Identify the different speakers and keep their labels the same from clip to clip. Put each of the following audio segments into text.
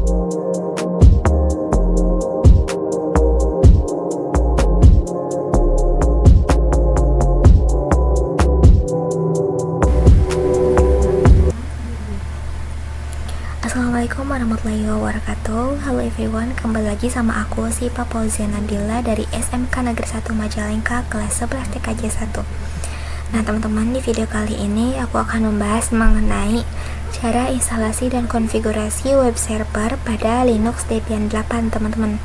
Speaker 1: Assalamualaikum warahmatullahi wabarakatuh. Halo everyone, kembali lagi sama aku Sipa Fauzia Nabila dari SMK Negeri 1 Majalengka kelas 11 TKJ 1. Nah teman-teman, di video kali ini aku akan membahas mengenai cara instalasi dan konfigurasi web server pada Linux Debian 8 teman-teman.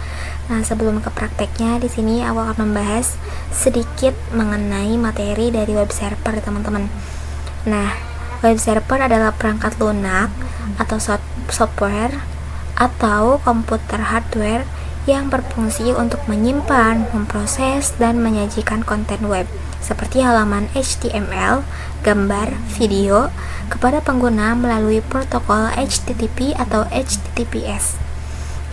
Speaker 1: Nah sebelum ke prakteknya, di sini aku akan membahas sedikit mengenai materi dari web server teman-teman. Nah, web server adalah perangkat lunak atau software atau komputer hardware yang berfungsi untuk menyimpan, memproses, dan menyajikan konten web seperti halaman HTML, gambar, video kepada pengguna melalui protokol HTTP atau HTTPS.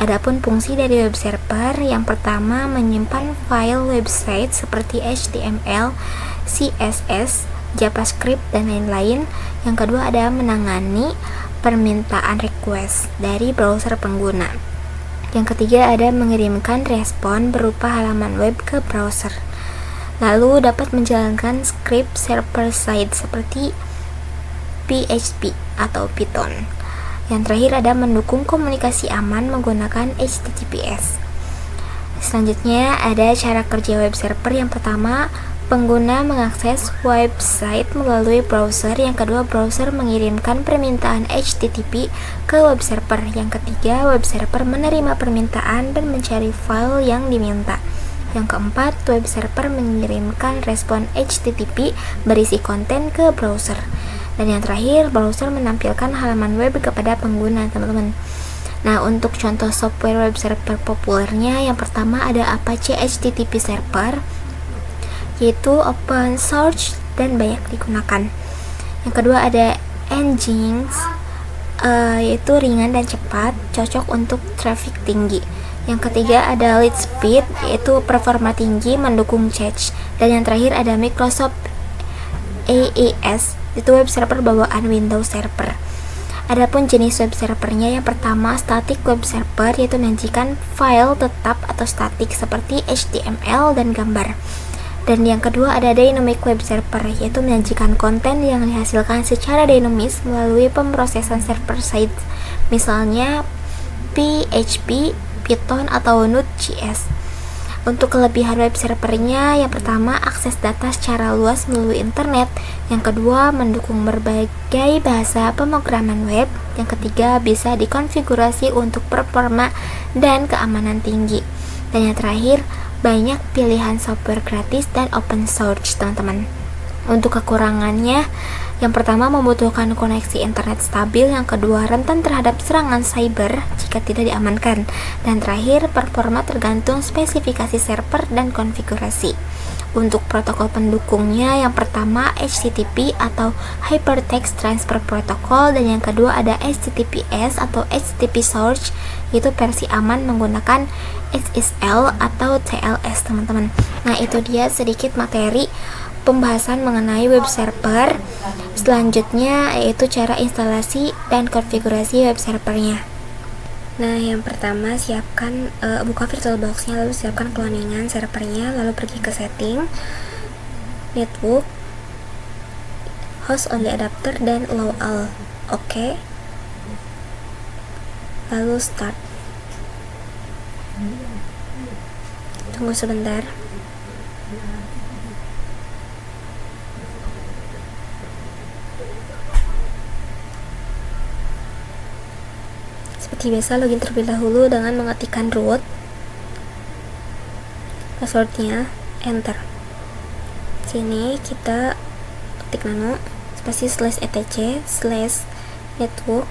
Speaker 1: Adapun fungsi dari web server, yang pertama menyimpan file website seperti HTML, CSS, JavaScript, dan lain-lain. Yang kedua ada menangani permintaan request dari browser pengguna. Yang ketiga ada mengirimkan respon berupa halaman web ke browser. Lalu dapat menjalankan script server side seperti PHP atau Python. Yang terakhir ada mendukung komunikasi aman menggunakan HTTPS. Selanjutnya ada cara kerja web server. Yang pertama, pengguna mengakses website melalui browser. Yang kedua, browser mengirimkan permintaan HTTP ke web server. Yang ketiga, web server menerima permintaan dan mencari file yang diminta. Yang keempat, web server mengirimkan respon HTTP berisi konten ke browser. Dan yang terakhir, browser menampilkan halaman web kepada pengguna, teman-teman. Nah, untuk contoh software web server populernya, yang pertama ada Apache HTTP Server, yaitu open source dan banyak digunakan. Yang kedua ada Nginx, yaitu ringan dan cepat, cocok untuk traffic tinggi. Yang ketiga ada Lightspeed, yaitu performa tinggi, mendukung cache. Dan yang terakhir ada Microsoft AES, itu web server bawaan Windows Server. Adapun jenis web servernya, yang pertama static web server, yaitu menyajikan file tetap atau statik seperti HTML dan gambar. Dan yang kedua ada dynamic web server, yaitu menyajikan konten yang dihasilkan secara dinamis melalui pemrosesan server side, misalnya PHP, Python, atau Node.js. Untuk kelebihan web servernya, yang pertama akses data secara luas melalui internet. Yang kedua mendukung berbagai bahasa pemrograman web. Yang ketiga bisa dikonfigurasi untuk performa dan keamanan tinggi. Dan yang terakhir, banyak pilihan software gratis dan open source, teman-teman. Untuk kekurangannya, yang pertama membutuhkan koneksi internet stabil, yang kedua rentan terhadap serangan cyber jika tidak diamankan, dan terakhir performa tergantung spesifikasi server dan konfigurasi. Untuk protokol pendukungnya, yang pertama HTTP atau Hypertext Transfer Protocol, dan yang kedua ada HTTPS atau HTTP Source, yaitu versi aman menggunakan SSL atau TLS, teman-teman. Nah, itu dia sedikit materi pembahasan mengenai web server. Selanjutnya yaitu cara instalasi dan konfigurasi web servernya. Nah, yang pertama siapkan buka VirtualBox-nya, lalu siapkan cloningan servernya, lalu pergi ke setting, network, host only adapter, dan allow all. Oke. Lalu start. Tunggu sebentar. Seperti biasa, login terlebih dahulu dengan mengetikkan root, passwordnya, enter. Sini kita ketik nano spasi /etc /network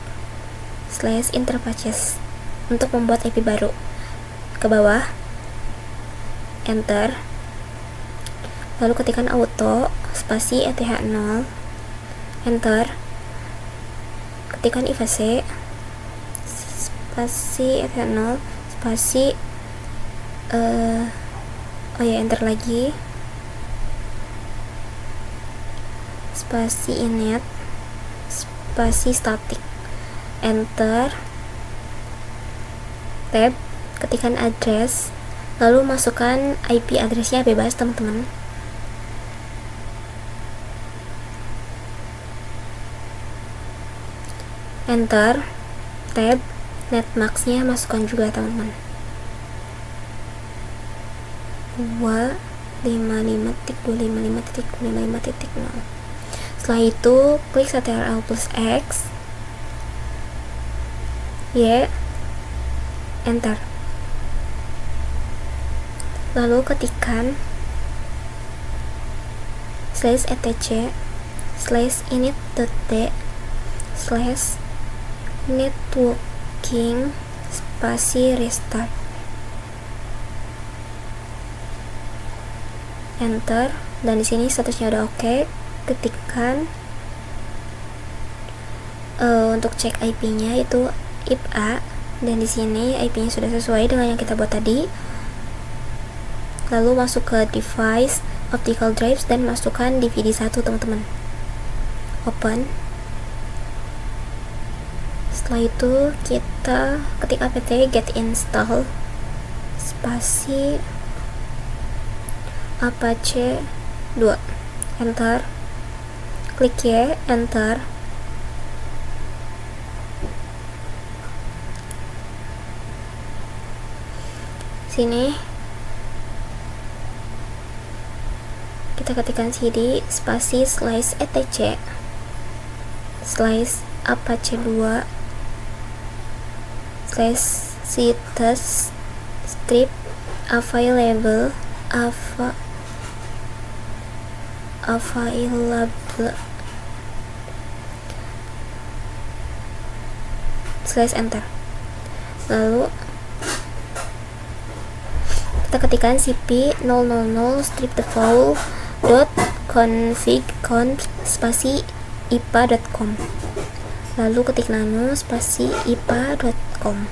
Speaker 1: /interfaces untuk membuat IP baru. Ke bawah, enter. Lalu ketikkan auto spasi eth0, enter. Ketikkan IVC spasi eth0 spasi enter lagi, spasi init spasi static, enter. tab, ketikkan address, lalu masukkan IP addressnya bebas teman-teman. Enter, tab, netmasknya masukkan juga teman-teman, 255.255.255.0. Setelah itu klik Ctrl plus X, Y, enter. Lalu ketikkan /etc /init.d /networking spasi restart, enter. Dan di sini statusnya udah oke. Ketikkan untuk cek IP-nya itu IP-A, dan di sini IP-nya sudah sesuai dengan yang kita buat tadi. Lalu masuk ke device optical drives dan masukkan DVD 1 teman-teman. Open. Setelah itu kita ketik apt get install spasi Apache 2, enter. Klik Y, enter. Sini kita ketikkan cd spasi /etc /apache 2 /citus strip available /enter. Lalu kita ketikkan cp 000 strip default .config conf spasi ipa.com, lalu ketik nano spasi ipa.com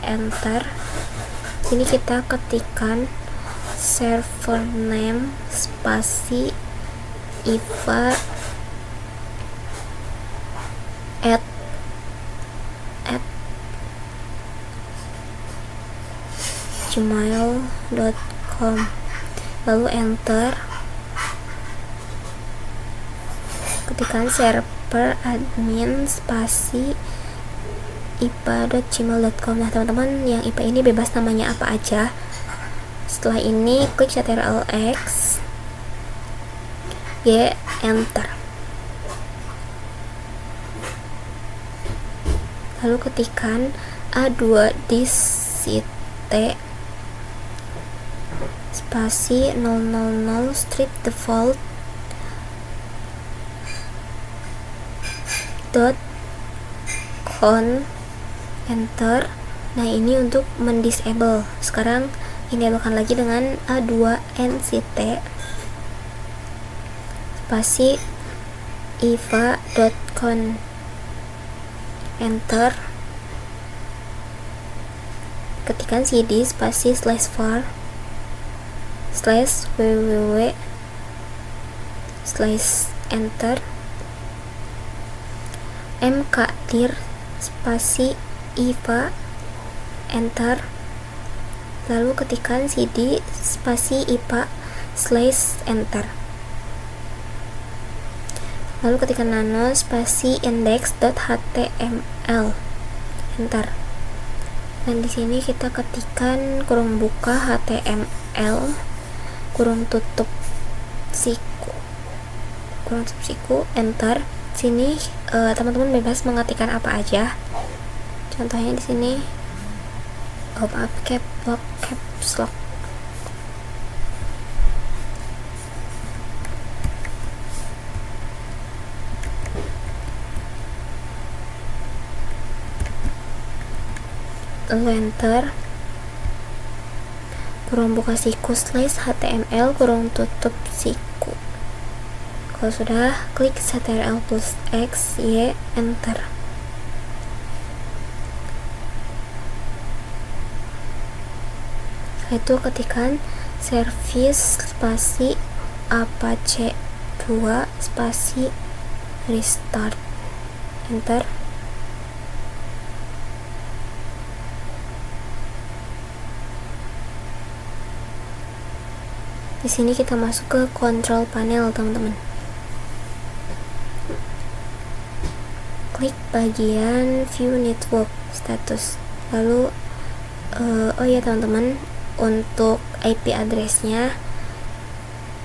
Speaker 1: enter. Ini kita ketikkan server name spasi ipa at gmail.com, lalu enter. Ketikkan server admin spasi ipa.gmail.com. Nah teman-teman, yang IPA ini bebas namanya apa aja. Setelah ini klik Ctrl X, Y, enter. Lalu ketikkan A2 dict spasi 000 strip default .con, enter. Nah ini untuk mendisable. Sekarang enablekan lagi dengan A2nct spasi iva.con, enter. Ketikkan cd spasi /var /www /enter. mkdir spasi iva, enter. Lalu ketikkan cd spasi ipa /enter. Lalu ketikkan nano spasi index.html, enter. Dan di sini kita ketikkan kurung buka html kurung tutup siku enter. Sini teman-teman bebas mengetikkan apa aja. Contohnya di sini caps lock. Lalu enter. Kurung buka siku /html kurung tutup siku. Kalau sudah, klik Ctrl plus X, Y, enter. Itu ketikkan service spasi Apache 2 spasi restart, enter. Di sini kita masuk ke control panel, teman-teman. Klik bagian view network status. Lalu oh ya teman-teman, untuk IP addressnya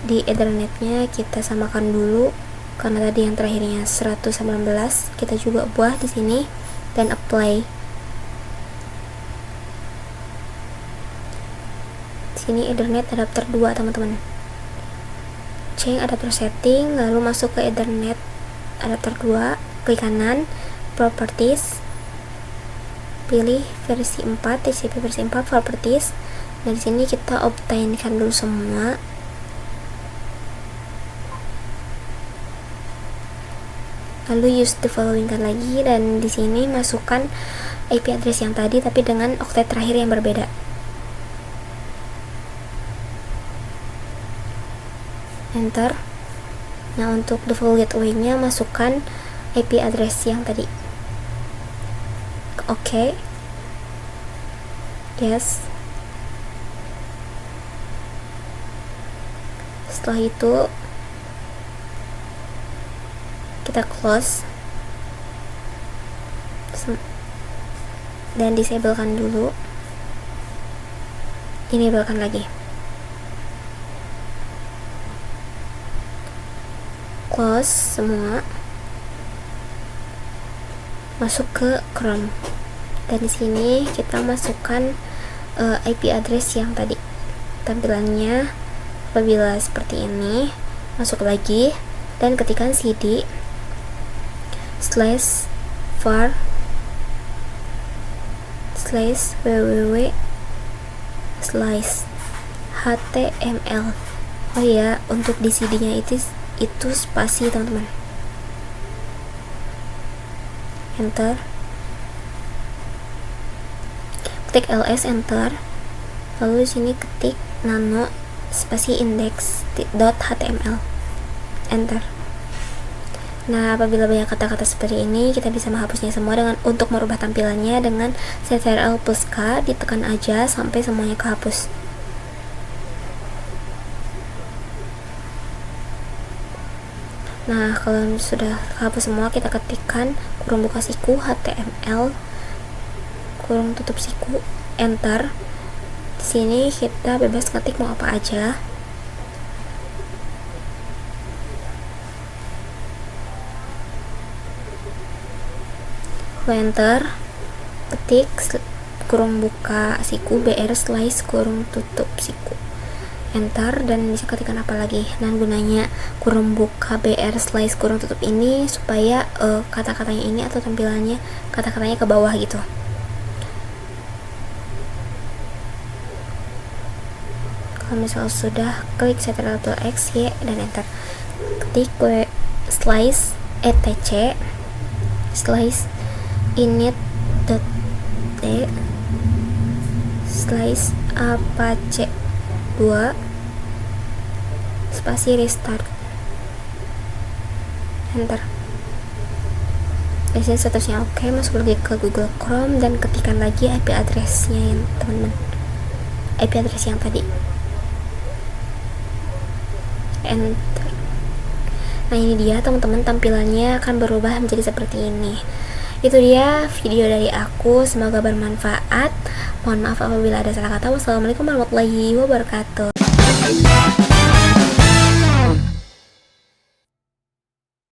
Speaker 1: di Ethernetnya kita samakan dulu, karena tadi yang terakhirnya 119, kita juga buat di sini dan apply. Sini Ethernet adapter 2, teman-teman. Change adapter setting, lalu masuk ke Ethernet adapter 2, klik kanan, properties, pilih versi 4, TCP versi 4, properties. Dan di sini kita obtainkan dulu semua. Lalu use the following kan lagi, dan di sini masukkan IP address yang tadi tapi dengan oktet terakhir yang berbeda. Enter. Nah, untuk default gateway-nya masukkan IP address yang tadi. Oke. Yes. Setelah itu kita close dan disablekan dulu. Enablekan lagi. Close semua, masuk ke Chrome, dan di sini kita masukkan IP address yang tadi. Tampilannya apabila seperti ini, masuk lagi dan ketikkan cd /var /www/html. Oh ya, untuk di cd-nya itu spasi, teman-teman. Enter. Ketik ls, enter. Lalu di sini ketik nano spasi index.html, enter. Nah, apabila banyak kata-kata seperti ini, kita bisa menghapusnya semua dengan untuk merubah tampilannya dengan Ctrl+K, ditekan aja sampai semuanya kehapus. Nah, kalau sudah hapus semua, kita ketikkan kurung buka siku HTML kurung tutup siku, enter. Di sini kita bebas ketik mau apa aja. Enter, ketik kurung buka siku br/kurung tutup siku, enter, dan bisa ketikkan apa lagi. Dan gunanya kurung buka br/kurung tutup ini supaya kata-katanya ini atau tampilannya kata-katanya ke bawah gitu. Kalau misal sudah, klik Ctrl+X, Y, dan enter. Ketik /etc /init.t /apache2 spasi restart, enter. Di sini statusnya oke. Masuk lagi ke Google Chrome dan ketikkan lagi IP addressnya yang teman-teman, IP address yang tadi, enter. Nah, ini dia teman-teman, tampilannya akan berubah menjadi seperti ini. Itu dia video dari aku, semoga bermanfaat. Mohon maaf apabila ada salah kata. Wassalamualaikum warahmatullahi wabarakatuh.